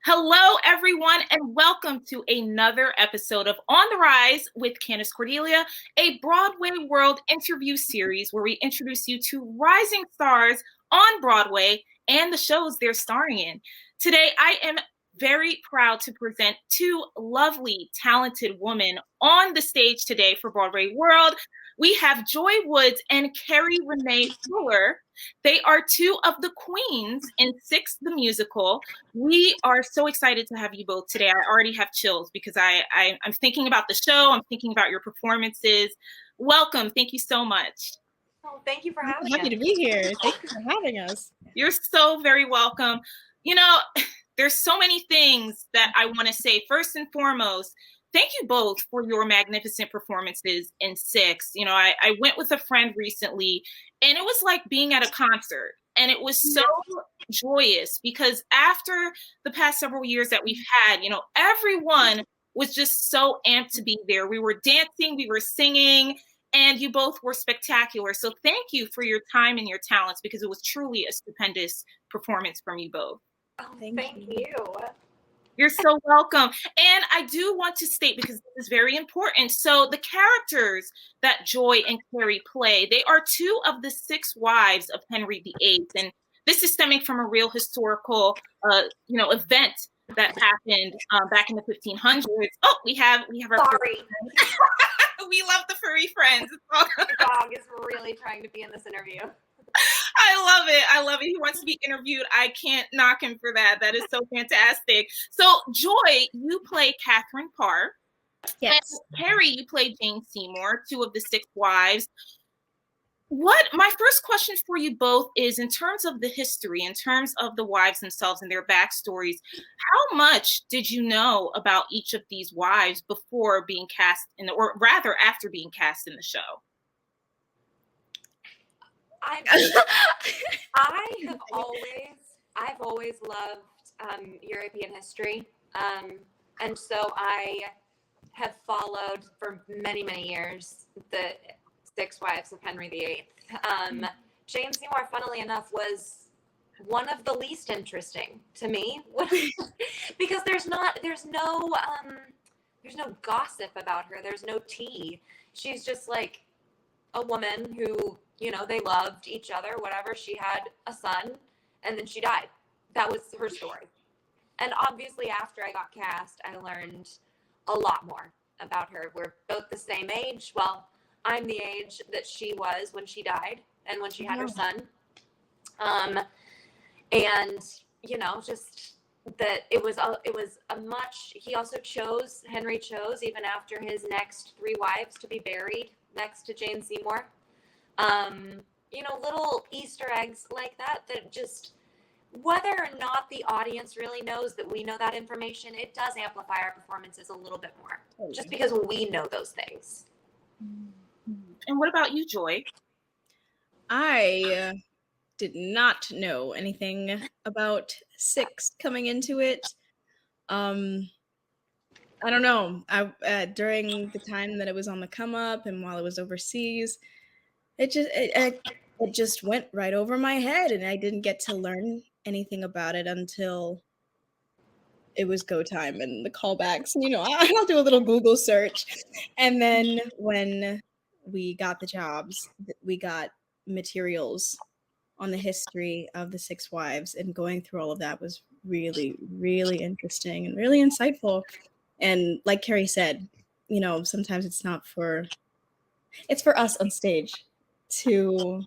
Hello, everyone, and welcome to another episode of On the Rise with Candace Cordelia, a Broadway World interview series where we introduce you to rising stars on Broadway and the shows they're starring in. Today, I am very proud to present two lovely, talented women on the stage today for Broadway World. We have Joy Woods and Keri René Fuller. They are two of the queens in Six the Musical. We are so excited to have you both today. I already have chills because I'm thinking about the show. I'm thinking about your performances. Welcome. Thank you so much. Oh, thank you for having us. Happy to be here. Thank you for having us. You're so very welcome. You know, there's so many things that I want to say. First and foremost, thank you both for your magnificent performances in Six. You know, I went with a friend recently, and it was like being at a concert. And it was so joyous because after the past several years that we've had, you know, everyone was just so amped to be there. We were dancing, we were singing, and you both were spectacular. So thank you for your time and your talents because it was truly a stupendous performance from you both. Oh, thank you. You're so welcome. And I do want to state, because this is very important, so the characters that Joy and Keri play, they are two of the six wives of Henry VIII. And this is stemming from a real historical, event that happened back in the 1500s. Oh, we have our Sorry. We love the furry friends. The dog is really trying to be in this interview. I love it. He wants to be interviewed. I can't knock him for that. That is so fantastic. So, Joy, you play Catherine Parr. Yes. And Keri, you play Jane Seymour, two of the six wives. My first question for you both is, in terms of the history, in terms of the wives themselves and their backstories, how much did you know about each of these wives before being cast or rather after being cast in the show? I've always loved European history, and so I have followed for many, many years the Six Wives of Henry VIII. Jane Seymour, funnily enough, was one of the least interesting to me because there's no gossip about her. There's no tea. She's just like a woman who, you know, they loved each other, whatever. She had a son and then she died. That was her story. And obviously after I got cast, I learned a lot more about her. We're both the same age. Well, I'm the age that she was when she died and when she had her son. And, you know, just that Henry chose, even after his next three wives, to be buried next to Jane Seymour. Little Easter eggs like that just, whether or not the audience really knows that we know that information, it does amplify our performances a little bit more, just because we know those things. And what about you, Joy? I did not know anything about Six coming into it. I don't know. During the time that it was on the come up and while I was overseas, it just went right over my head, and I didn't get to learn anything about it until it was go time and the callbacks. You know, I'll do a little Google search, and then when we got the jobs, we got materials on the history of the Six Wives, and going through all of that was really, really interesting and really insightful. And like Keri said, you know, sometimes it's for us on stage to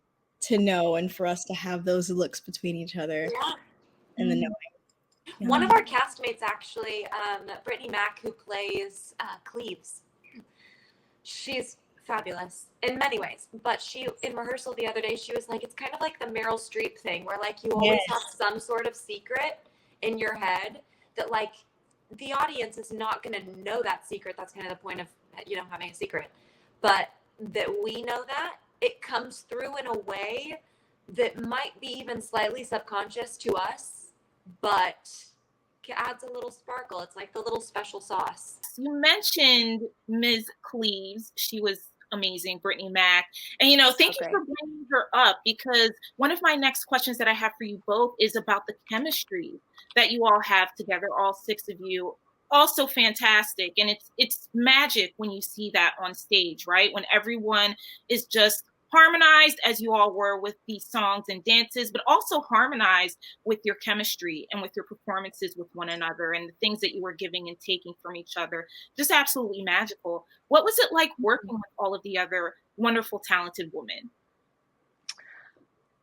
know, and for us to have those looks between each other and the knowing. Yeah. One of our castmates, actually, Brittany Mack, who plays Cleves, she's fabulous in many ways, but in rehearsal the other day, she was like, it's kind of like the Meryl Streep thing where like you always have some sort of secret in your head that like the audience is not going to know that secret. That's kind of the point of, you know, having a secret, but that we know that it comes through in a way that might be even slightly subconscious to us, but adds a little sparkle. It's like the little special sauce. You mentioned Ms. Cleves. She was amazing, Brittany Mack. And, thank you for bringing her up, because one of my next questions that I have for you both is about the chemistry that you all have together, all 6 of you. Also fantastic. And it's magic when you see that on stage, right? When everyone is just harmonized, as you all were with these songs and dances, but also harmonized with your chemistry and with your performances with one another and the things that you were giving and taking from each other. Just absolutely magical. What was it like working with all of the other wonderful, talented women?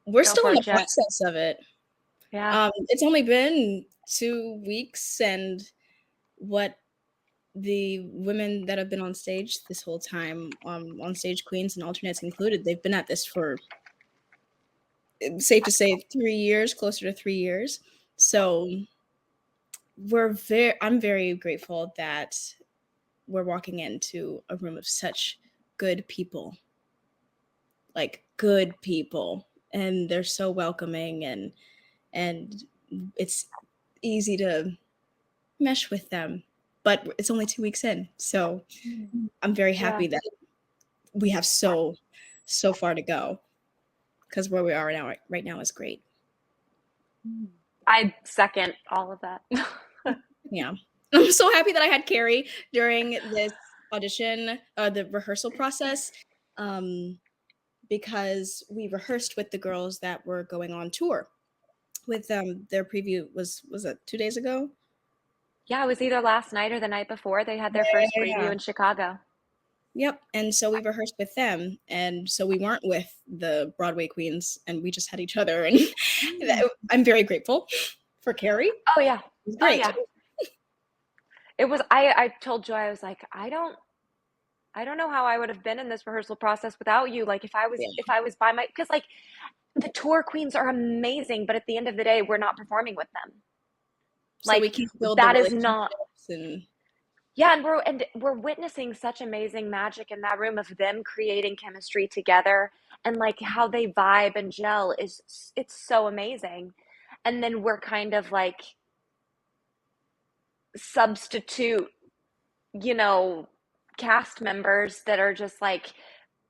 We're still in the process of it. Yeah. It's only been 2 weeks, and what the women that have been on stage this whole time, on stage queens and alternates included, they've been at this for, safe to say, 3 years, closer to 3 years. So I'm very grateful that we're walking into a room of such good people, like good people, and they're so welcoming, and it's easy to mesh with them. But it's only 2 weeks in, so I'm very happy that we have so far to go, because where we are right now is great. I second all of that. Yeah. I'm so happy that I had Keri during this audition, the rehearsal process, because we rehearsed with the girls that were going on tour with their preview was it 2 days ago? Yeah, it was either last night or the night before. They had their first preview in Chicago. Yep. And so we rehearsed with them. And so we weren't with the Broadway queens, and we just had each other. And I'm very grateful for Keri. Oh, yeah. It was great. Oh, yeah. It was, I told Joy, I was like, I don't know how I would have been in this rehearsal process without you. Like, if I was by because like the tour queens are amazing, but at the end of the day, we're not performing with them. So like, we can build that is not. Yeah, and we're witnessing such amazing magic in that room of them creating chemistry together, and like how they vibe and gel it's so amazing. And then we're kind of like substitute, cast members that are just like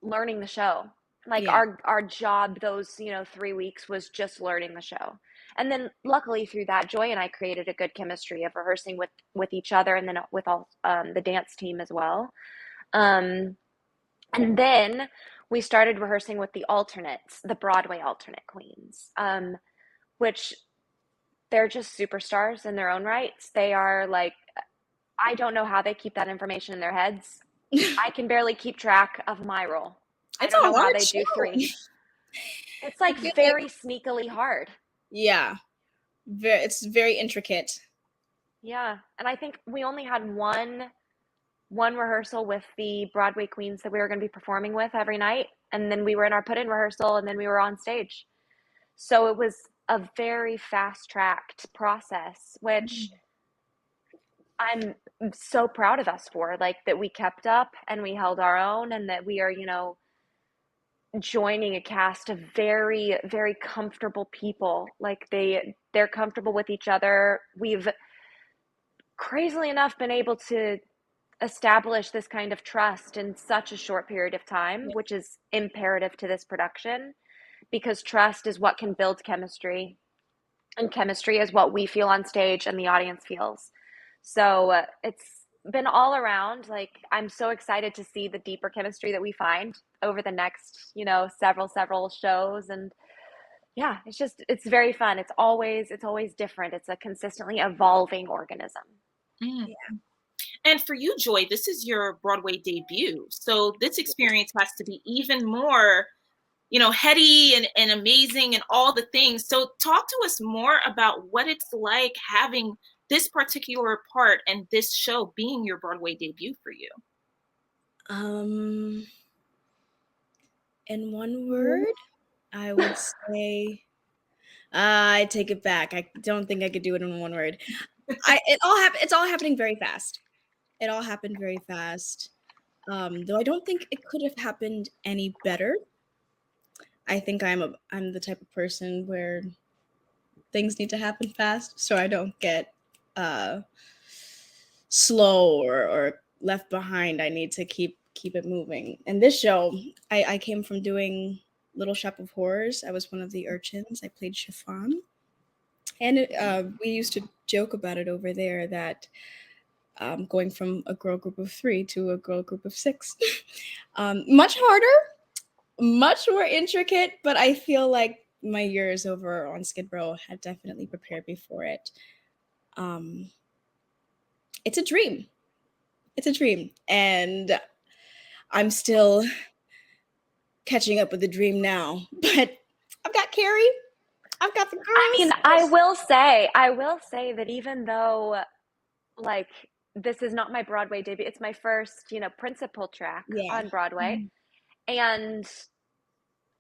learning the show. Like our job those 3 weeks was just learning the show. And then luckily through that, Joy and I created a good chemistry of rehearsing with each other, and then with all the dance team as well. And then we started rehearsing with the alternates, the Broadway alternate queens, which they're just superstars in their own rights. They are like, I don't know how they keep that information in their heads. I can barely keep track of my role. I don't know how they do 3. It's like very sneakily hard. Yeah. It's very intricate. Yeah. And I think we only had one rehearsal with the Broadway queens that we were going to be performing with every night. And then we were in our put-in rehearsal, and then we were on stage. So it was a very fast-tracked process, which I'm so proud of us for, like, that we kept up and we held our own, and that we are, joining a cast of very, very comfortable people. Like they're comfortable with each other. We've crazily enough been able to establish this kind of trust in such a short period of time, which is imperative to this production, because trust is what can build chemistry, and chemistry is what we feel on stage and the audience feels. So it's been all around, like, I'm so excited to see the deeper chemistry that we find over the next, several shows. And yeah, it's very fun. It's always different. It's a consistently evolving organism. Yeah. And for you, Joy, this is your Broadway debut. So this experience has to be even more, heady and amazing and all the things. So talk to us more about what it's like having this particular part and this show being your Broadway debut for you. In one word, I would say, I take it back. I don't think I could do it in one word. It's all happening very fast. It all happened very fast. Though I don't think it could have happened any better. I think I'm the type of person where things need to happen fast, so I don't get slow or left behind. I need to keep keep it moving. And this show, I came from doing Little Shop of Horrors. I was one of the urchins. I played Chiffon. And we used to joke about it over there that going from a girl group of 3 to a girl group of 6. Much harder, much more intricate, but I feel like my years over on Skid Row had definitely prepared me for it. It's a dream. It's a dream. And I'm still catching up with the dream now. But I've got Keri. I've got the girls. I mean, I will say that even though, like, this is not my Broadway debut, it's my first, principal track on Broadway. And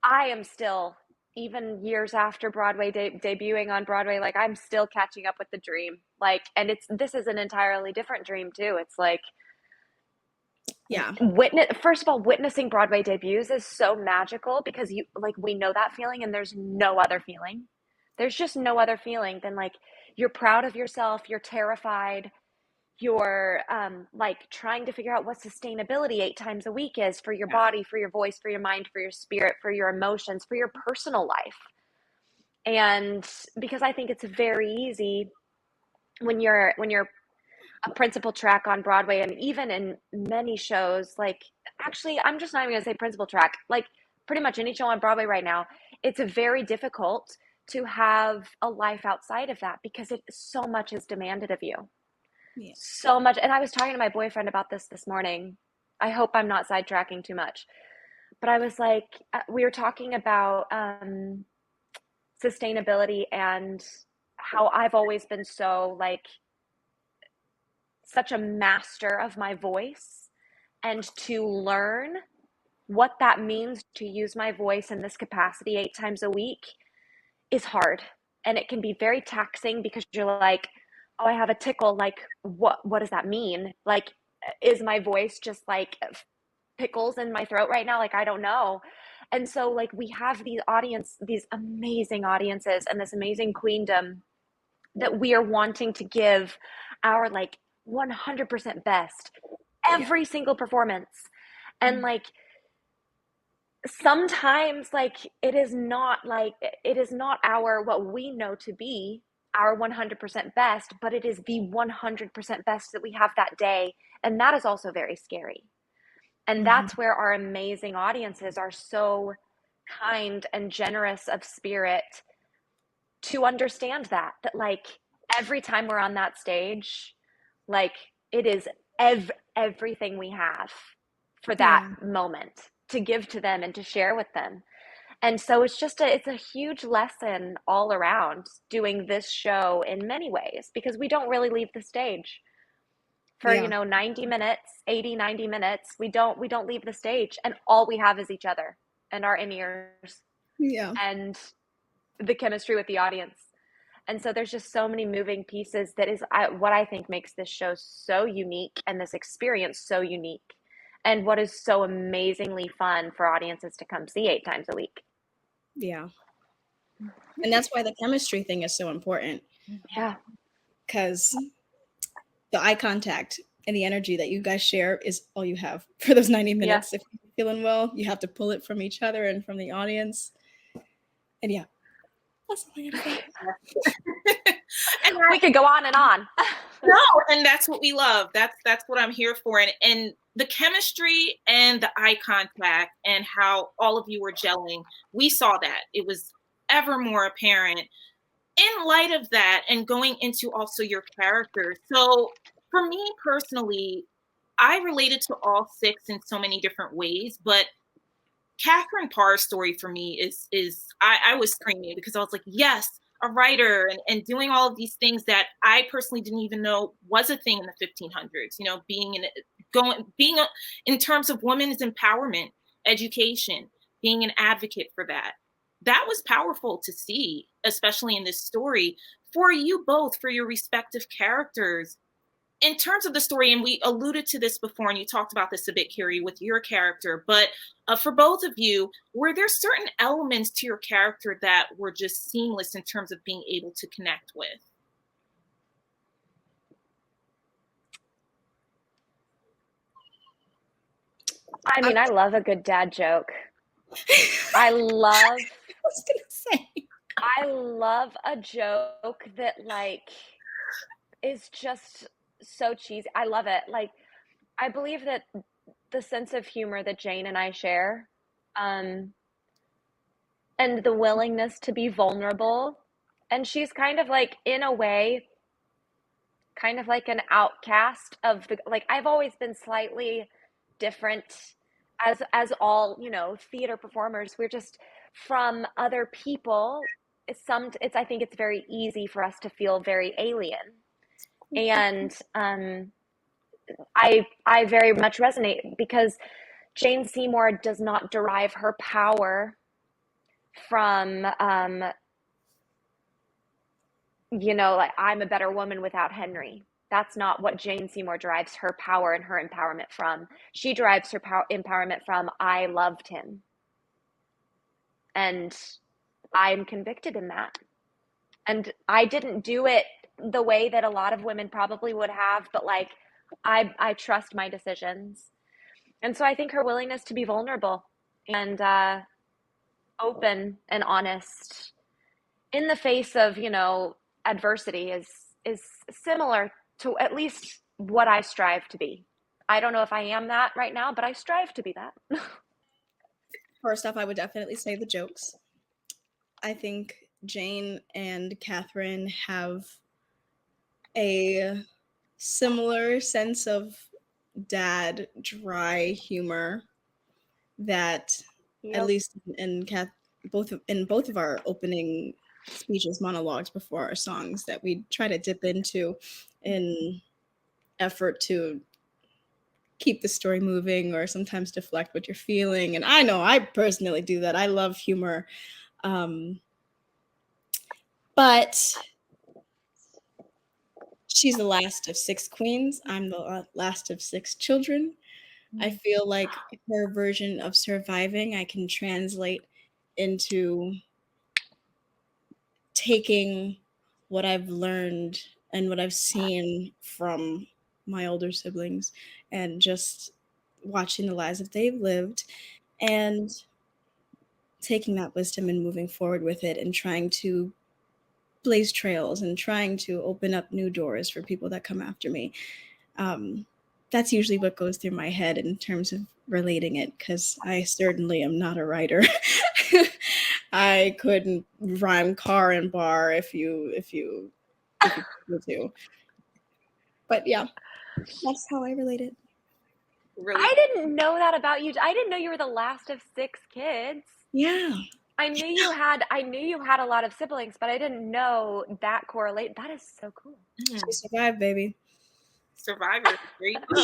I am still, even years after Broadway debuting on Broadway, like, I'm still catching up with the dream. Like, and this is an entirely different dream too. It's like, first of all, witnessing Broadway debuts is so magical because we know that feeling, and there's no other feeling. There's just no other feeling than, like, you're proud of yourself, you're terrified, you're trying to figure out what sustainability 8 times a week is for your body, for your voice, for your mind, for your spirit, for your emotions, for your personal life. And because I think it's very easy when you're a principal track on Broadway, and even in many shows, like, actually, I'm just not even gonna say principal track, like, pretty much any show on Broadway right now, it's very difficult to have a life outside of that because so much is demanded of you. Yeah. So much. And I was talking to my boyfriend about this morning. I hope I'm not sidetracking too much, but I was like, we were talking about sustainability and how I've always been so, like, such a master of my voice, and to learn what that means to use my voice in this capacity 8 times a week is hard. And it can be very taxing because you're like, oh, I have a tickle. Like, what does that mean? Like, is my voice just like pickles in my throat right now? Like, I don't know. And so, like, we have these amazing audiences and this amazing queendom that we are wanting to give our, like, 100% best every single performance. And like, sometimes, like, it is not our, what we know to be our 100% best, but it is the 100% best that we have that day. And that is also very scary. And that's where our amazing audiences are so kind and generous of spirit to understand that like, every time we're on that stage, like, it is everything we have for that moment to give to them and to share with them. And so it's a huge lesson all around doing this show in many ways, because we don't really leave the stage for 90 minutes, 80, 90 minutes. We don't leave the stage, and all we have is each other and our in-ears and the chemistry with the audience. And so there's just so many moving pieces that is what I think makes this show so unique and this experience so unique, and what is so amazingly fun for audiences to come see 8 times a week. Yeah. And that's why the chemistry thing is so important. Yeah. Because the eye contact and the energy that you guys share is all you have for those 90 minutes. If you're feeling well, you have to pull it from each other and from the audience. And that's all I gotta say. And we could go on and on. No, and that's what we love. That's what I'm here for. And the chemistry and the eye contact and how all of you were gelling, we saw that. It was ever more apparent in light of that, and going into also your characters. So for me personally, I related to all 6 in so many different ways, but Catherine Parr's story for me is I was screaming because I was like, yes, a writer and doing all of these things that I personally didn't even know was a thing in the 1500s, being in terms of women's empowerment, education, being an advocate for that. That was powerful to see, especially in this story, for you both, for your respective characters. In terms of the story, and we alluded to this before, and you talked about this a bit, Keri, with your character, but for both of you, were there certain elements to your character that were just seamless in terms of being able to connect with? I mean, I love a good dad joke. I love was gonna say. I love a joke that like is just so cheesy. I love it. Like I believe that the sense of humor that Jane and I share, um, and the willingness to be vulnerable, and she's kind of like in a way kind of like an outcast of the like I've always been slightly different as all, you know, theater performers. We're just from other people. It's I think it's very easy for us to feel very alien. And I very much resonate because Jane Seymour does not derive her power from you know, like I'm a better woman without Henry. That's not what Jane Seymour derives her power and her empowerment from. She derives her empowerment from I loved him. And I'm convicted in that. And I didn't do it the way that a lot of women probably would have, but like I trust my decisions. And so I think her willingness to be vulnerable and open and honest in the face of, you know, adversity is similar to at least what I strive to be. I don't know if I am that right now, but I strive to be that. First off, I would definitely say the jokes. I think Jane and Catherine have a similar sense of dad dry humor that Yep. at least in both of our opening speeches, monologues before our songs that we try to dip into in effort to keep the story moving or sometimes deflect what you're feeling. And I know I personally do that. I love humor. But she's the last of 6 queens. I'm the last of 6 children. I feel like her version of surviving I can translate into taking what I've learned and what I've seen from my older siblings and just watching the lives that they've lived and taking that wisdom and moving forward with it and trying to blaze trails and trying to open up new doors for people that come after me. That's usually what goes through my head in terms of relating it, because I certainly am not a writer. I couldn't rhyme car and bar if you to. But yeah, that's how I relate it. Really? I didn't know that about you. I didn't know you were the last of 6 kids. Yeah. I knew you had a lot of siblings, but I didn't know that correlate. That is so cool. She survived, baby. Survivor. There you go.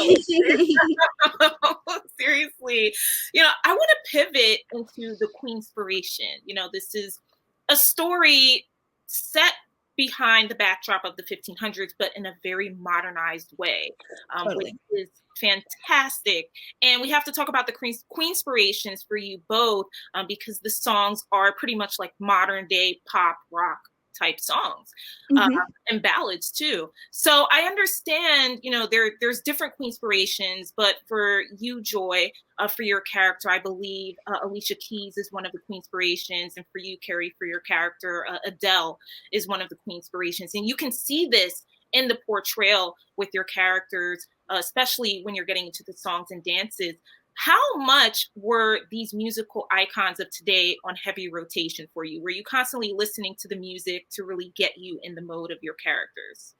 Seriously. You know, I want to pivot into the Queenspiration. You know, this is a story set behind the backdrop of the 1500s, but in a very modernized way, Totally. which is fantastic. And we have to talk about the Queenspirations for you both, because the songs are pretty much like modern day pop rock type songs, and ballads too. So I understand, you know, there's different Queenspirations, but for you, Joy, for your character, I believe Alicia Keys is one of the Queenspirations, and for you, Keri, for your character, Adele is one of the Queenspirations. And you can see this in the portrayal with your characters, especially when you're getting into the songs and dances. How much were these musical icons of today on heavy rotation for you? Were you constantly listening to the music to really get you in the mode of your characters?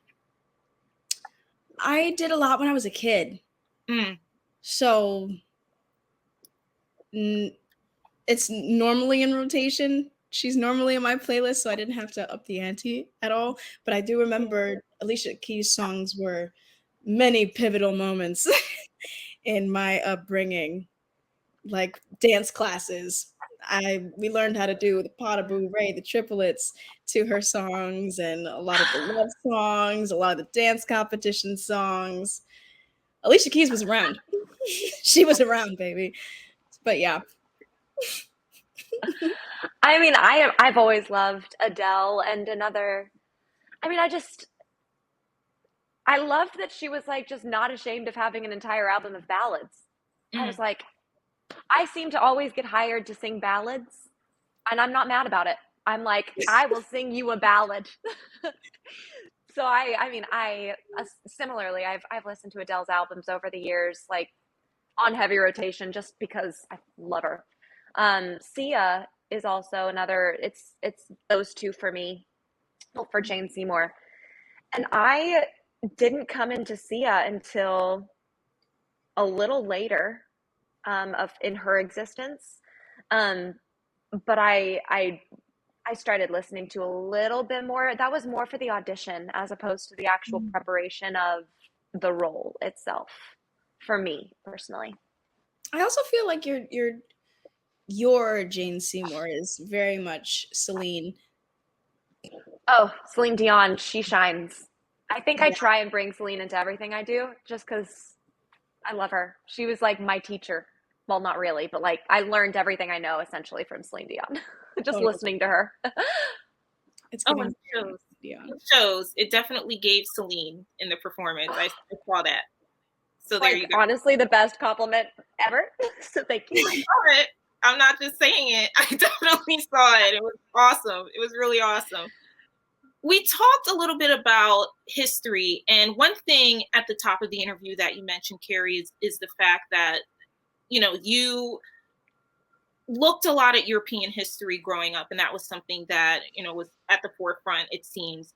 I did a lot when I was a kid. So it's normally in rotation. She's normally in my playlist, so I didn't have to up the ante at all. But I do remember Alicia Keys' songs were many pivotal moments in my upbringing, like dance classes. We learned how to do the pas de bourrée, the triplets to her songs, and a lot of the love songs, a lot of the dance competition songs. Alicia Keys was around. She was around, baby. But yeah. I mean, I've always loved Adele and I loved that she was like just not ashamed of having an entire album of ballads. I was like, I seem to always get hired to sing ballads, and I'm not mad about it. I'm like, I will sing you a ballad. So I mean, similarly, I've listened to Adele's albums over the years, like on heavy rotation, just because I love her. Sia is also another. It's those two for me, well, for Jane Seymour, and I didn't come into Sia until a little later of in her existence. Um, but I started listening to a little bit more. That was more for the audition as opposed to the actual preparation of the role itself, for me personally. I also feel like your Jane Seymour is very much Celine. Oh, Celine Dion, she shines. I think I Yeah. try and bring Celine into everything I do just because I love her. She was like my teacher. Well, not really, but like I learned everything I know essentially from Celine Dion, just Totally. listening to her. It's Oh, giving it shows. Dion. It shows. It definitely gave Celine in the performance. I saw that. So there you Like go. honestly, the best compliment ever. So thank you. I saw it. I'm not just saying it. I definitely saw it. It was awesome. It was really awesome. We talked a little bit about history, and one thing at the top of the interview that you mentioned, Keri, is the fact that you looked a lot at European history growing up, and that was something that was at the forefront, it seems,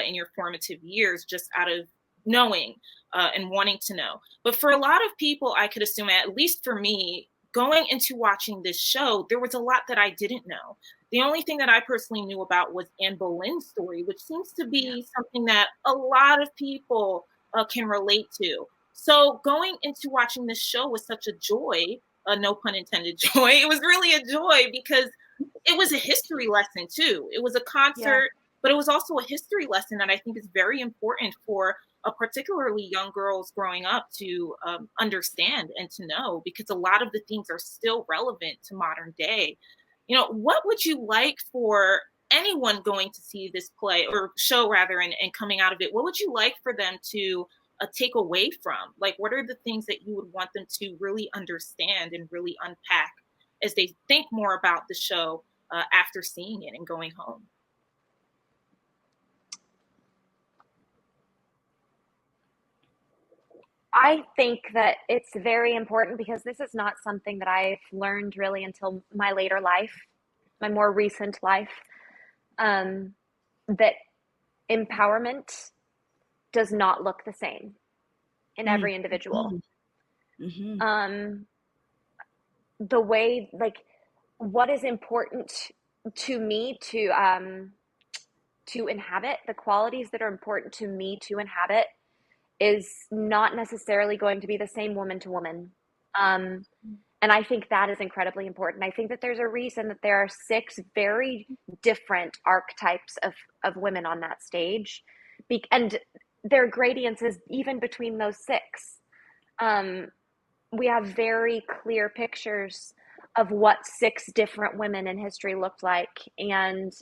in your formative years, just out of knowing and wanting to know. But for a lot of people, I could assume, at least for me, going into watching this show, there was a lot that I didn't know. The only thing that I personally knew about was Anne Boleyn's story, which seems to be something that a lot of people can relate to. So going into watching this show was such a joy, no pun intended, joy. It was really a joy because it was a history lesson too. It was a concert, but it was also a history lesson that I think is very important for particularly young girls growing up to understand and to know, because a lot of the themes are still relevant to modern day. What would you like for anyone going to see this play or show rather, and coming out of it? What would you like for them to take away from? Like, what are the things that you would want them to really understand and really unpack as they think more about the show after seeing it and going home? I think that it's very important because this is not something that I've learned really until my later life, my more recent life, that empowerment does not look the same in every individual. Mm-hmm. The way, like, what is important to me to inhabit, the qualities that are important to me to inhabit is not necessarily going to be the same woman to woman. And I think that is incredibly important. I think that there's a reason that there are 6 very different archetypes of women on that stage. And there are gradients even between those 6. We have very clear pictures of what 6 different women in history looked like, and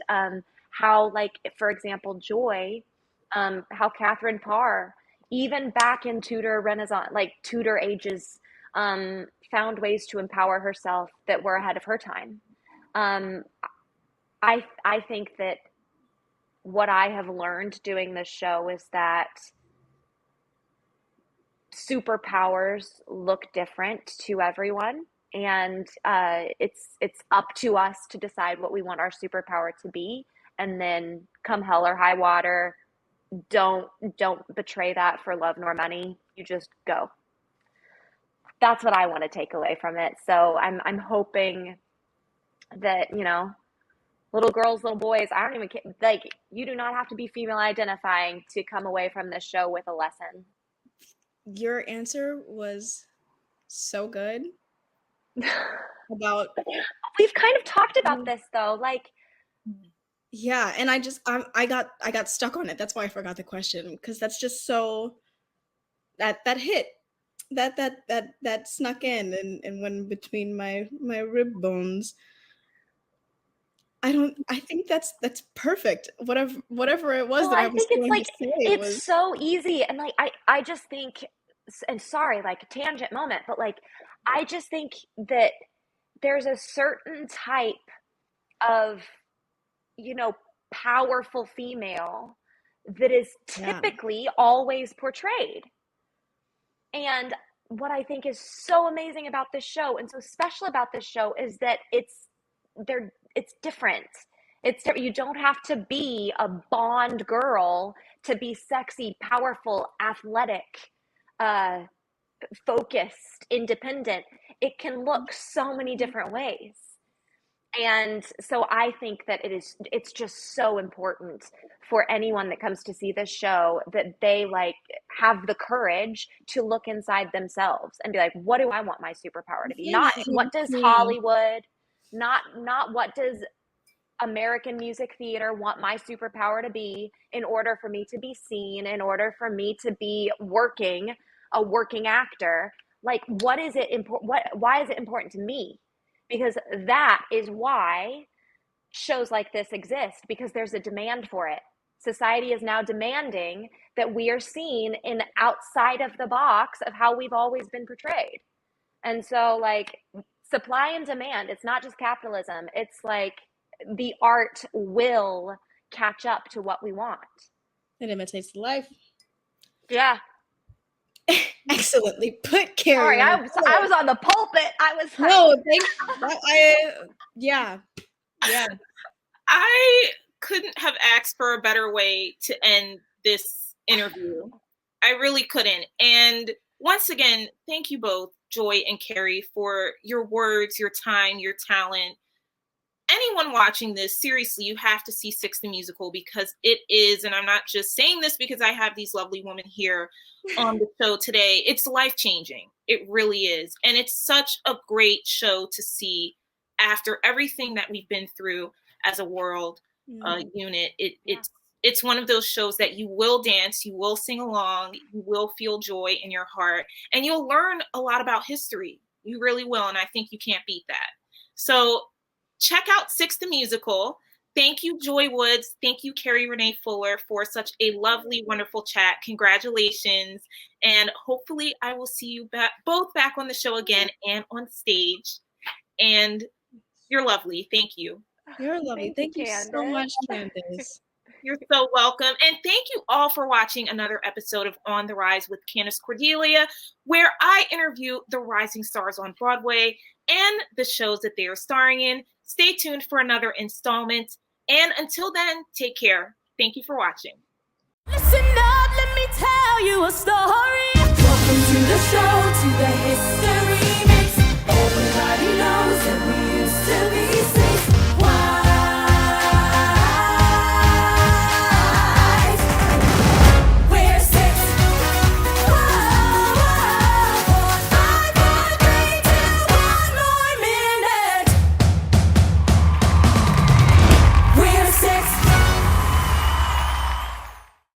how, like, for example, Joy, how Catherine Parr, even back in Tudor Renaissance, like Tudor ages, found ways to empower herself that were ahead of her time. I think that what I have learned doing this show is that superpowers look different to everyone, and it's up to us to decide what we want our superpower to be, and then come hell or high water, don't betray that for love nor money. You just go. That's what I want to take away from it. So I'm hoping that, little girls, little boys, I don't even care, like, you do not have to be female identifying to come away from this show with a lesson. Your answer was so good about we've kind of talked about this though, like, yeah, and I got stuck on it. That's why I forgot the question, because that's just so that hit that snuck in and went between my rib bones. I think that's perfect. Whatever it was that I was going to say it's was so easy, and like I just think, and sorry, like, tangent moment, but like I just think that there's a certain type of, powerful female that is typically always portrayed. And what I think is so amazing about this show and so special about this show is that it's different. You don't have to be a Bond girl to be sexy, powerful, athletic, focused, independent. It can look so many different ways. And so I think that it's just so important for anyone that comes to see this show that they have the courage to look inside themselves and be like, what do I want my superpower to be? Not what does Hollywood, not what does American music theater want my superpower to be in order for me to be seen, in order for me to be a working actor. Like, what is it important? Why is it important to me? Because that is why shows like this exist, because there's a demand for it. Society is now demanding that we are seen in outside of the box of how we've always been portrayed. And so, supply and demand, it's not just capitalism. It's the art will catch up to what we want. It imitates life. Yeah. Excellently put, Keri. Sorry, I was on the pulpit. I was like, no, thank yeah. I couldn't have asked for a better way to end this interview. I really couldn't. And once again, thank you both, Joy and Keri, for your words, your time, your talent. Anyone watching this, seriously, you have to see Six the Musical, because it is, and I'm not just saying this because I have these lovely women here on the show today, it's life-changing. It really is. And it's such a great show to see after everything that we've been through as a world unit. It's one of those shows that you will dance, you will sing along, you will feel joy in your heart, and you'll learn a lot about history. You really will, and I think you can't beat that. So check out Six the Musical. Thank you, Joy Woods. Thank you, Keri René Fuller, for such a lovely, wonderful chat. Congratulations. And hopefully I will see you both back on the show again and on stage. And you're lovely. Thank you. You're lovely. Thank you so much, Candace. You're so welcome. And thank you all for watching another episode of On the Rise with Candace Cordelia, where I interview the rising stars on Broadway and the shows that they are starring in. Stay tuned for another installment. And until then, take care. Thank you for watching.